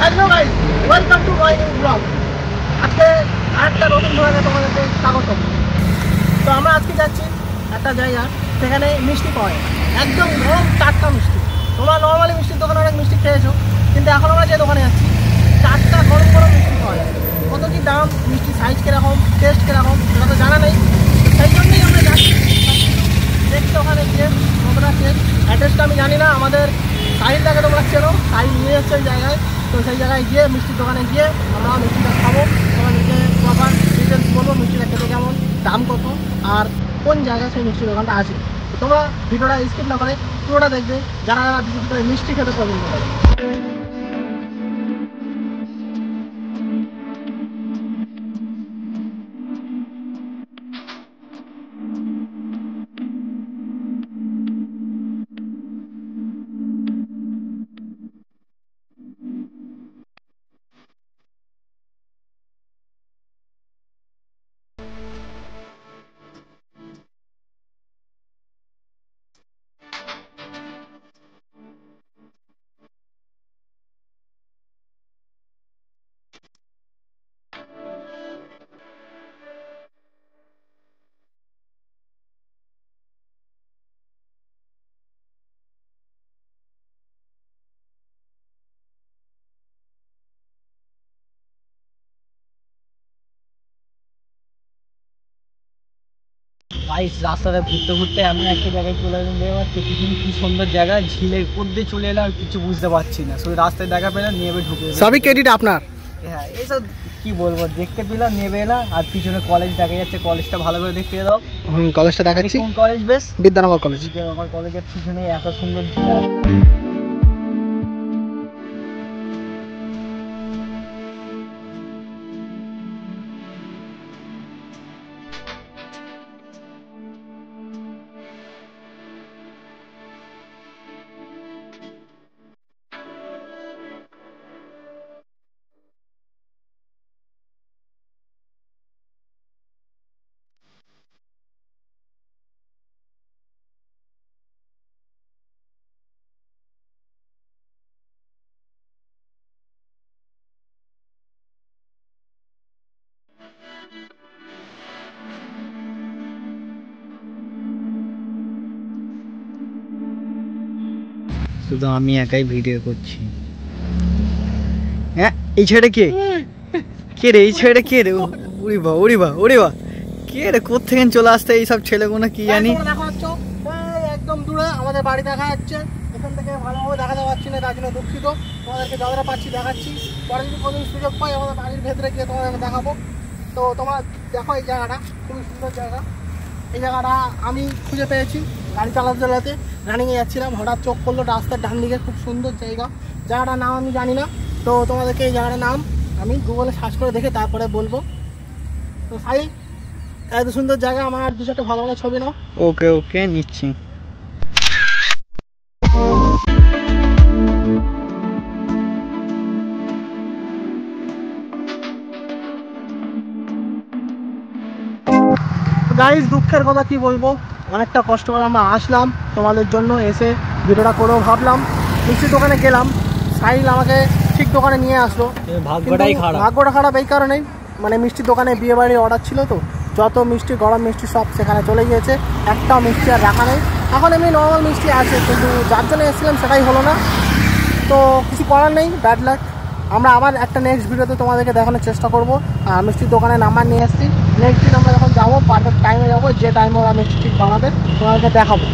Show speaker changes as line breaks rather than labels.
Hello guys, welcome to my new blog. আজকে আরেকটা নতুন ব্লগে তোমাদেরকে স্বাগত। তো আমরা আজকে যাচ্ছি একটা জায়গা, সেখানে মিষ্টি পাওয়া যায়, একদম নরম টাটকা মিষ্টি। তোমরা নর্মালি মিষ্টির দোকানে অনেক মিষ্টি খেয়েছো, কিন্তু এখন আমরা যে দোকানে যাচ্ছি টাটকা গরম গরম মিষ্টি পাওয়া যায়। কত কি দাম, মিষ্টি সাইজ কীরকম, টেস্ট কীরকম সেটা তো জানা নেই। সেই জন্যই আমরা যাচ্ছি দেখছি ওখানে গিয়ে কতটা টেস্ট। অ্যাড্রেসটা আমি জানি না, আমাদের সাহিলটাকে তোমরা চেনো, সাহিল নিয়ে যাচ্ছে ওই জায়গায়। তো সেই জায়গায় গিয়ে মিষ্টির দোকানে গিয়ে আমরা মিষ্টিটা খাবো, তোমাদেরকে প্রপার ডিটেলস বলবো মিষ্টিটা খেতে কেমন, দাম কত, আর কোন জায়গায় সেই মিষ্টির দোকানটা আছে। তো তোমরা ভিডিওটা স্কিপ না করে পুরোটা দেখবে, যারা বিশেষ করে মিষ্টি খেতে পছন্দ করে।
গাইস, রাস্তাতে ঘুরতে ঘুরতে আমি একটা জায়গায় চলে এলাম, কি সুন্দর জায়গা, ঝিলের মধ্যে চলে এলাম, কিছু বুঝতে পারছি না, শুধু রাস্তায় দেখা পেলাম, নেমে ঢুকে
সবই ক্রেডিট আপনার।
হ্যাঁ, এইসব কি বলবো, দেখতে পেলাম, নেমে এলাম। আর পিছনে কলেজ দেখা যাচ্ছে, কলেজটা ভালো করে দেখতে এলাম।
কলেজটা দেখাচ্ছি,
কোন কলেজ? বেশ,
বিদ্যানগর কলেজ।
আমার কলেজের পিছনে এত সুন্দর ঝিল। শুধু আমি একাই ভিডিও করছি। হ্যাঁ, এই ছেলেটা কে? কে রে এই ছেলেটা? কে রে? উড়ি বা উড়ি বা উড়ি বা, কে রে? কোথেকে চলে আসতে এইসব ছেলেগুলো, কি জানি।
একদম দূরে আমাদের বাড়ি দেখা যাচ্ছে, এখান থেকে ভালোভাবে দেখাতে পারছি না, তার জন্য দুঃখিত। তোমাদেরকে যতটা পাচ্ছি দেখাচ্ছি, পরে যদি কোনো সুযোগ পাই আমাদের বাড়ির ভেতরে গিয়ে তোমাদেরকে দেখাবো। তো তোমরা দেখো, এই জায়গাটা খুবই সুন্দর জায়গা। এই জায়গাটা আমি খুঁজে পেয়েছি, গাড়ি চালাতে চালাতে রানিংয়ে যাচ্ছিলাম, হঠাৎ চোখ পড়লো রাস্তার ডান দিকে, খুব সুন্দর জায়গা। জায়গাটার নাম আমি জানি না, তো তোমাদেরকে এই জায়গাটার নাম আমি গুগলে সার্চ করে দেখে তারপরে বলবো। তো সাই, এত সুন্দর জায়গা, আমার দু চারটে ভালো ভালো ছবি নাও।
ওকে ওকে, নিচ্ছি।
গাইস, দুঃখের কথা কি বলবো, অনেকটা কষ্ট করে আমরা আসলাম তোমাদের জন্য, এসে ভিডিওটা করেও ভাবলাম মিষ্টির দোকানে গেলাম, সাহিল আমাকে ঠিক দোকানে নিয়ে আসলো। ভাগ্যটা খারাপ এই কারণেই, মানে মিষ্টির দোকানে বিয়ে বাড়ির অর্ডার ছিল, তো যত মিষ্টি, গরম মিষ্টি সব সেখানে চলে গিয়েছে, একটাও মিষ্টি আর রাখা নেই। এখন এমনি নর্মাল মিষ্টি আছে, কিন্তু যার জন্য এসেছিলাম সেটাই হলো না, তো কিছু করার নেই, ব্যাড লাক। আমরা আবার একটা নেক্সট ভিডিওতে তোমাদেরকে দেখানোর চেষ্টা করবো। আর মিষ্টির দোকানের নাম্বার নিয়ে এসেছি, নেক্সট দিন আমরা যখন যাবো পারফেক্ট টাইমে যাবো, যে টাইমে ওরা মিষ্টি ঠিক বানাবে তোমাদেরকে দেখাবো।